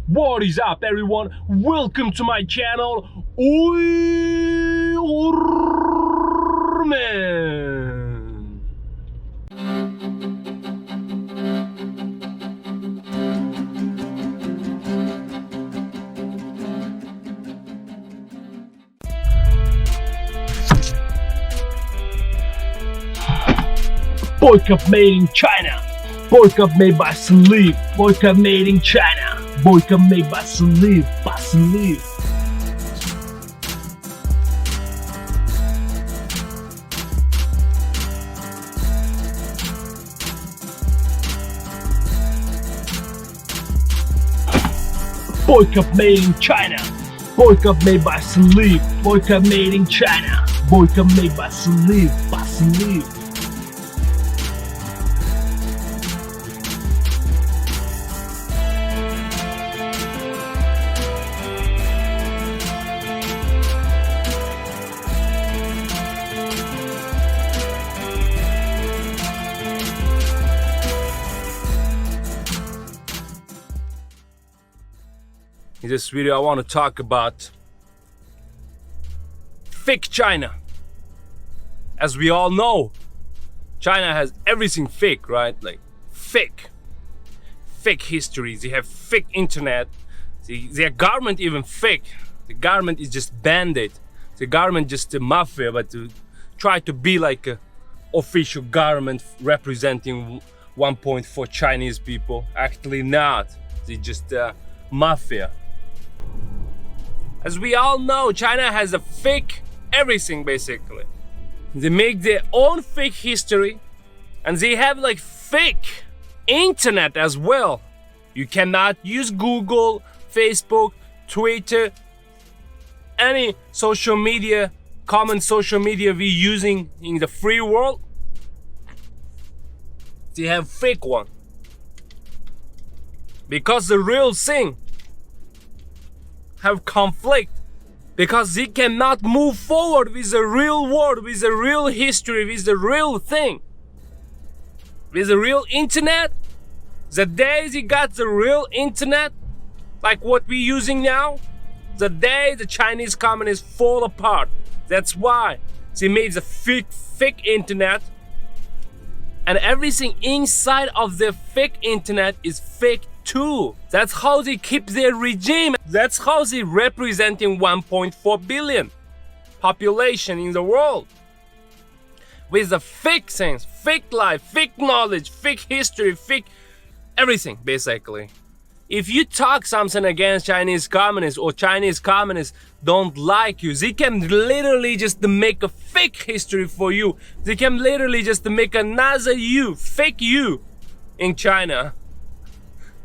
What is up, everyone? Welcome to my channel, UyghurMan. Boycott made in China. Boycott made by slave. Boycott made in China. Boycott made by slave. By slave. Boycott made in China. Boycott made by slave. Boycott made in China. Boycott made by slave. By slave. In this video, I want to talk about fake China. As we all know, China has everything fake, right? Like fake histories. They have fake internet. Their government even fake. The government is just band-aid. The government just a mafia, but to try to be like a official government representing 1.4 Chinese people. Actually not. They're just mafia. As we all know, China has a fake everything basically. They make their own fake history and they have like fake internet as well. You cannot use Google, Facebook, Twitter, any social media, common social media we using in the free world. They have fake one. Because the real thing have conflict, because they cannot move forward with the real world, with the real history, with the real thing, with the real internet. The day they got the real internet, like what we're using now, the day the Chinese communists fall apart. That's why they made the fake internet, and everything inside of the fake internet is fake too. That's how they keep their regime. That's how they representing 1.4 billion population in the world. With the fake things, fake life, fake knowledge, fake history, fake everything basically. If you talk something against Chinese communists or Chinese communists don't like you, they can literally just make a fake history for you. They can literally just make another you, fake you in China.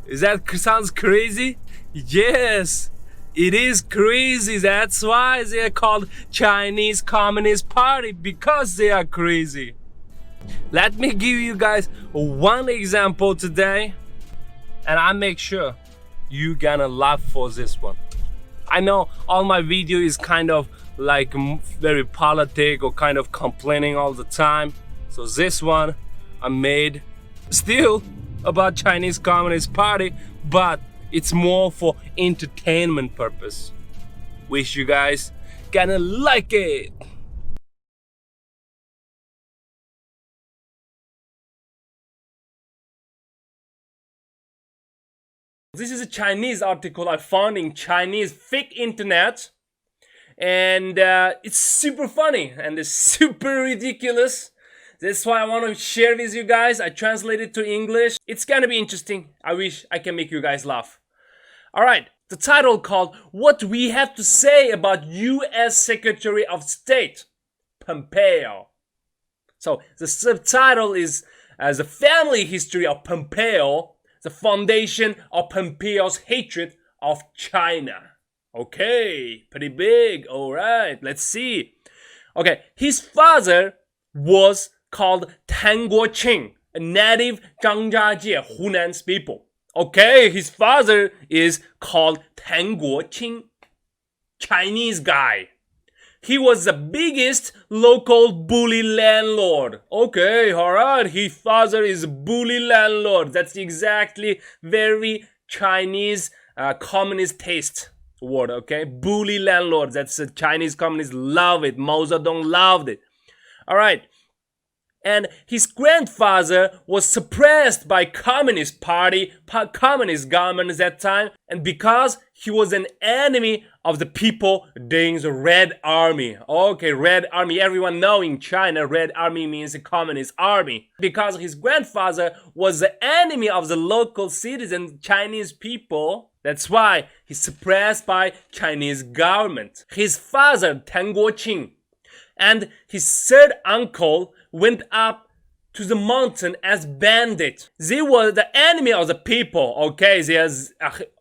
Is that sounds crazy? Yes, it is crazy. That's why they are called Chinese Communist Party, because they are crazy. Let me give you guys one example today, and I make sure you gonna laugh for this one. I know all my video is kind of like very politic or kind of complaining all the time. So this one I made still about Chinese Communist Party, but it's more for entertainment purpose. Wish you guys gonna like it. This is a Chinese article I found in Chinese fake internet, and it's super funny and it's super ridiculous. That's why I want to share with you guys. I translated to English. It's gonna be interesting. I wish I can make you guys laugh. Alright, the title called What We Have to Say About US Secretary of State Pompeo. So the subtitle is The Family History of Pompeo, the Foundation of Pompeo's Hatred of China. Okay, pretty big. Alright, let's see. Okay, his father was called Tang Guoqing, a native Zhangjiajie Hunan's people. Okay, his father is called Tang Guoqing, Chinese guy. He was the biggest local bully landlord. Okay, alright, his father is a bully landlord. That's exactly very Chinese communist taste word, okay? Bully landlords. That's Chinese communists love it. Mao Zedong loved it. All right. And his grandfather was suppressed by communist party, communist government at that time. And because he was an enemy of the people during the Red Army. Okay, Red Army. Everyone know in China, Red Army means a communist army. Because his grandfather was the enemy of the local citizens, Chinese people. That's why he's suppressed by Chinese government. His father, Tang Guoqing, and his third uncle went up to the mountain as bandits. They were the enemy of the people, okay? There's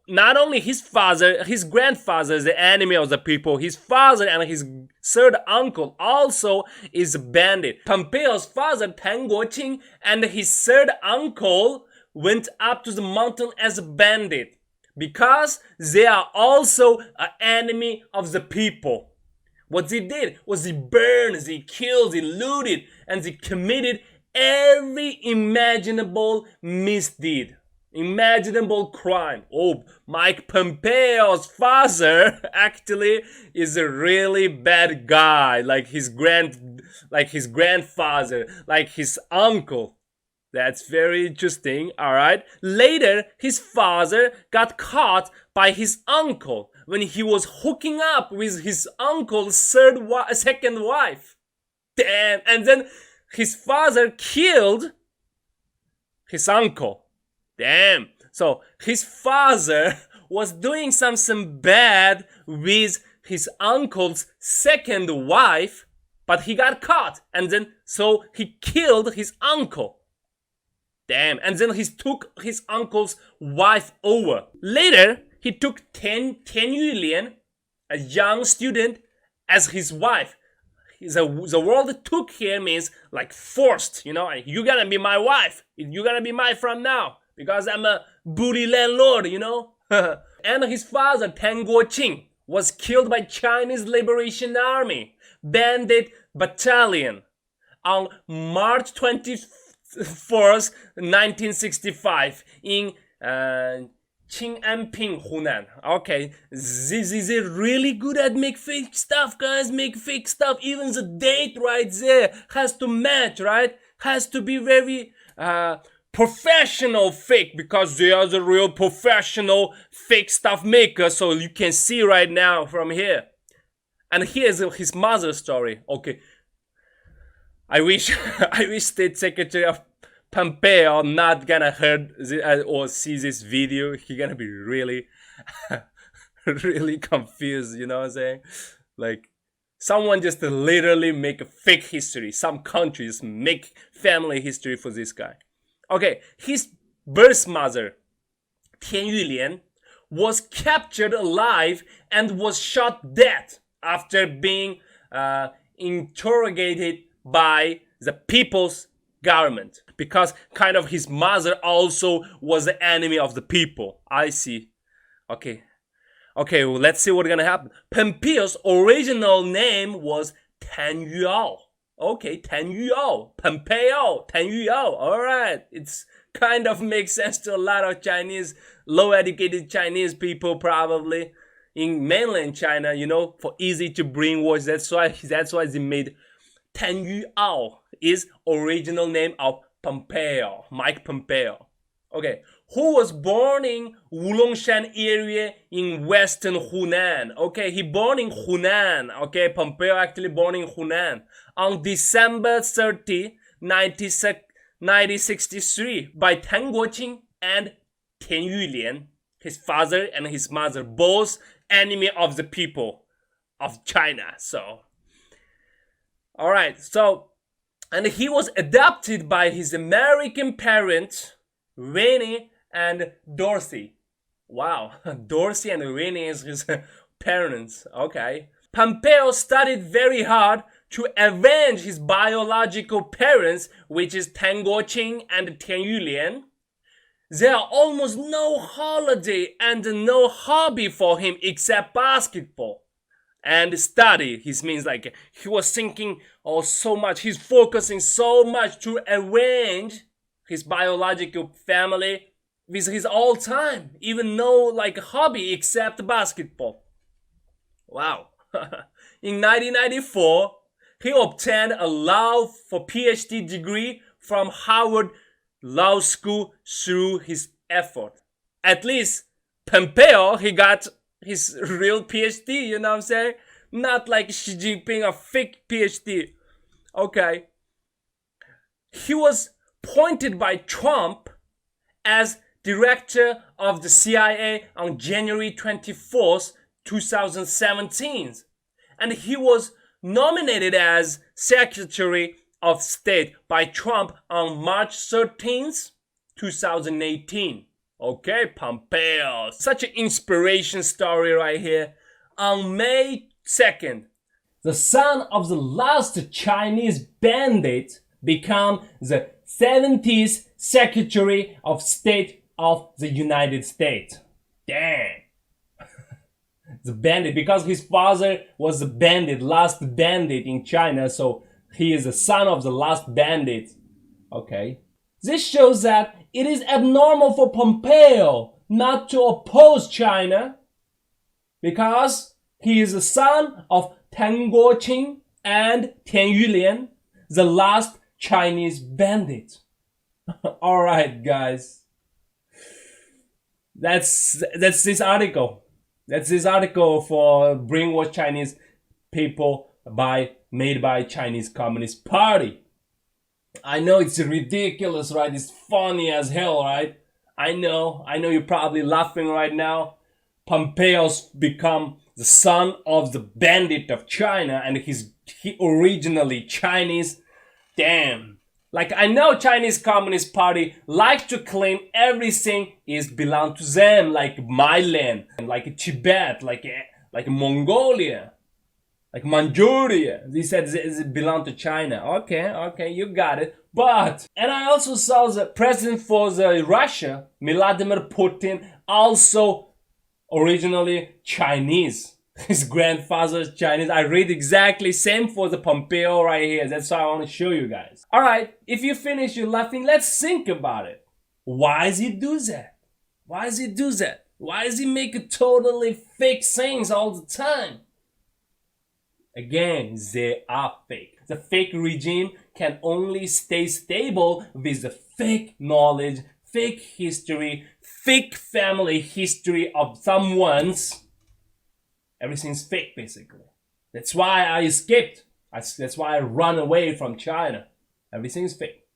not only his father, his grandfather is the enemy of the people. His father and his third uncle also is a bandit. Pompeo's father, Tang Guoqing, and his third uncle went up to the mountain as a bandit because they are also an enemy of the people. What they did was they burned, they killed, they looted, and they committed every imaginable misdeed, imaginable crime. Oh, Mike Pompeo's father actually is a really bad guy, like his grandfather, like his uncle. That's very interesting, alright? Later, his father got caught by his uncle when he was hooking up with his uncle's second wife. Damn. And then his father killed his uncle. Damn. So his father was doing something bad with his uncle's second wife, but he got caught. And then so he killed his uncle. Damn. And then he took his uncle's wife over. Later, he took Tan Yulian, a young student, as his wife. The word took here means like forced, you know, you gotta be my wife. You gotta be mine from now because I'm a booty landlord, you know. And his father, Tang Guoqing, was killed by Chinese Liberation Army Bandit Battalion on March 24th, 1965 in Qing'anping, Hunan. Okay, this is really good at make fake stuff, guys. Make fake stuff. Even the date right there has to match, right? Has to be very professional fake because they are the real professional fake stuff makers. So you can see right now from here. And here's his mother's story. Okay, I wish State Secretary of Pompeo not gonna heard or see this video. He gonna be really really confused, you know what I'm saying? Like someone just literally make a fake history. Some countries make family history for this guy. Okay, his birth mother, Tian Yulian, was captured alive and was shot dead after being interrogated by the people's government, because kind of his mother also was the enemy of the people. I see. Okay, well, let's see what's gonna happen. Pompeo's original name was Tan Yuao. Okay, Tan Yuao, Pompeo, Tan Yuao. All right, it's kind of makes sense to a lot of Chinese, low-educated Chinese people probably in mainland China. You know, for easy to brainwash. That's why they made Tan Yuao is original name of Pompeo, Mike Pompeo. Okay, who was born in Wulongshan area in western Hunan. Okay, he born in Hunan. Okay, Pompeo actually born in Hunan on December 30, 1963 by Tang Guoqing and Tian Yulian, his father and his mother, both enemy of the people of China. So, all right, so, and he was adopted by his American parents, Winnie and Dorothy. Wow, Dorothy and Winnie is his parents. Okay. Pompeo studied very hard to avenge his biological parents, which is Tang Guoqing and Tian Yulian. There are almost no holiday and no hobby for him except basketball and study. He means like he was thinking so much, he's focusing so much to avenge his biological family with his all time, even no like hobby except basketball. Wow. In 1994, he obtained a law for PhD degree from Harvard Law School through his effort. At least Pompeo, he got his real PhD, you know what I'm saying? Not like Xi Jinping, a fake PhD. Okay. He was appointed by Trump as director of the CIA on January 24th, 2017. And he was nominated as Secretary of State by Trump on March 13th, 2018. Okay, Pompeo. Such an inspiration story right here. On May 2nd, the son of the last Chinese bandit became the 70th Secretary of State of the United States. Damn. The bandit, because his father was the bandit, last bandit in China, so he is the son of the last bandit. Okay. This shows that it is abnormal for Pompeo not to oppose China because he is the son of Tang Guoqing and Tian Yulian, the last Chinese bandit. Alright, guys. That's this article. That's this article for brainwashed Chinese people made by Chinese Communist Party. I know it's ridiculous, right? It's funny as hell, right? I know you're probably laughing right now. Pompeo's become the son of the bandit of China and he originally Chinese. Damn. Like, I know Chinese Communist Party like to claim everything is belong to them, like my land, like Tibet, like Mongolia, like Manchuria. They said it belong to China. Okay, you got it. But, and I also saw the president for the Russia, Vladimir Putin, also originally Chinese. His grandfather's Chinese. I read exactly same for the Pompeo right here. That's why I want to show you guys. Alright, if you finish your laughing, let's think about it. Why does he do that? Why does he do that? Why does he make totally fake things all the time? Again, they are fake. The fake regime can only stay stable with the fake knowledge, fake history, fake family history of someone's. Everything's fake, basically. That's why I escaped. That's why I run away from China. Everything's fake.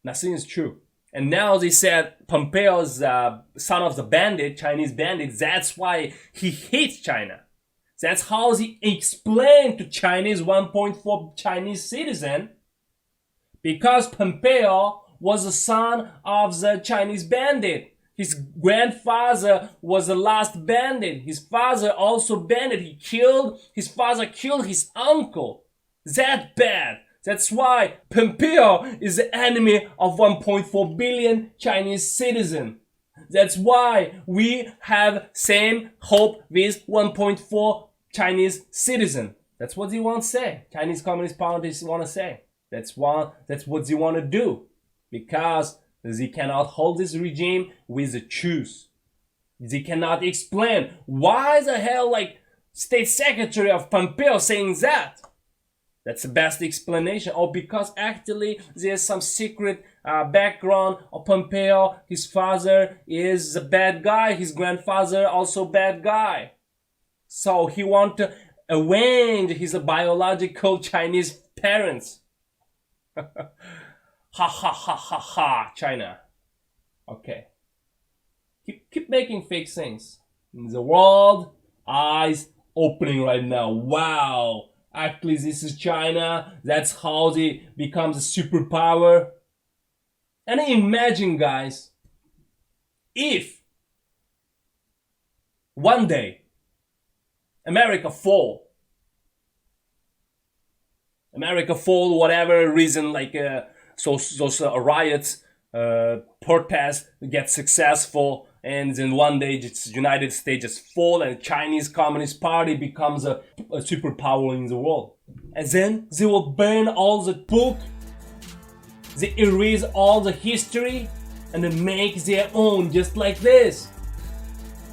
Nothing is true. And now they said Pompeo's son of the bandit, Chinese bandit, that's why he hates China. That's how he explained to Chinese 1.4 Chinese citizen, because Pompeo was the son of the Chinese bandit. His grandfather was the last bandit. His father also bandit. His father killed his uncle. That bad. That's why Pompeo is the enemy of 1.4 billion Chinese citizens. That's why we have same hope with 1.4 Chinese citizens. That's what they want to say. Chinese Communist Party want to say. That's what they want to do. Because they cannot hold this regime with the truth. They cannot explain why the hell like State Secretary of Pompeo saying that. That's the best explanation. Or because actually there's some secret background of Pompeo. His father is a bad guy. His grandfather also bad guy. So he want to avenge his biological Chinese parents. Ha ha ha ha ha, China. Okay. Keep making fake things. The world eyes opening right now. Wow. Actually, this is China. That's how they become the superpower. And imagine, guys, if one day America fall, whatever reason, like those riots, protests get successful, and then one day the United States just fall and Chinese Communist Party becomes a superpower in the world. And then they will burn all the book, they erase all the history, and then make their own, just like this,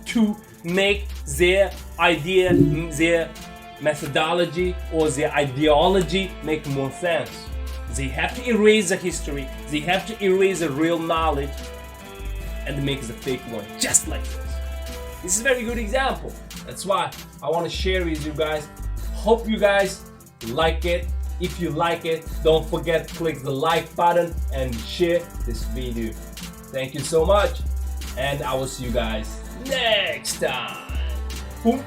to make their idea, their methodology, or their ideology make more sense. They have to erase the history, they have to erase the real knowledge and make the fake one, just like this. This is a very good example. That's why I want to share with you guys. Hope you guys like it. If you like it, don't forget to click the like button and share this video. Thank you so much, and I will see you guys next time. Boom.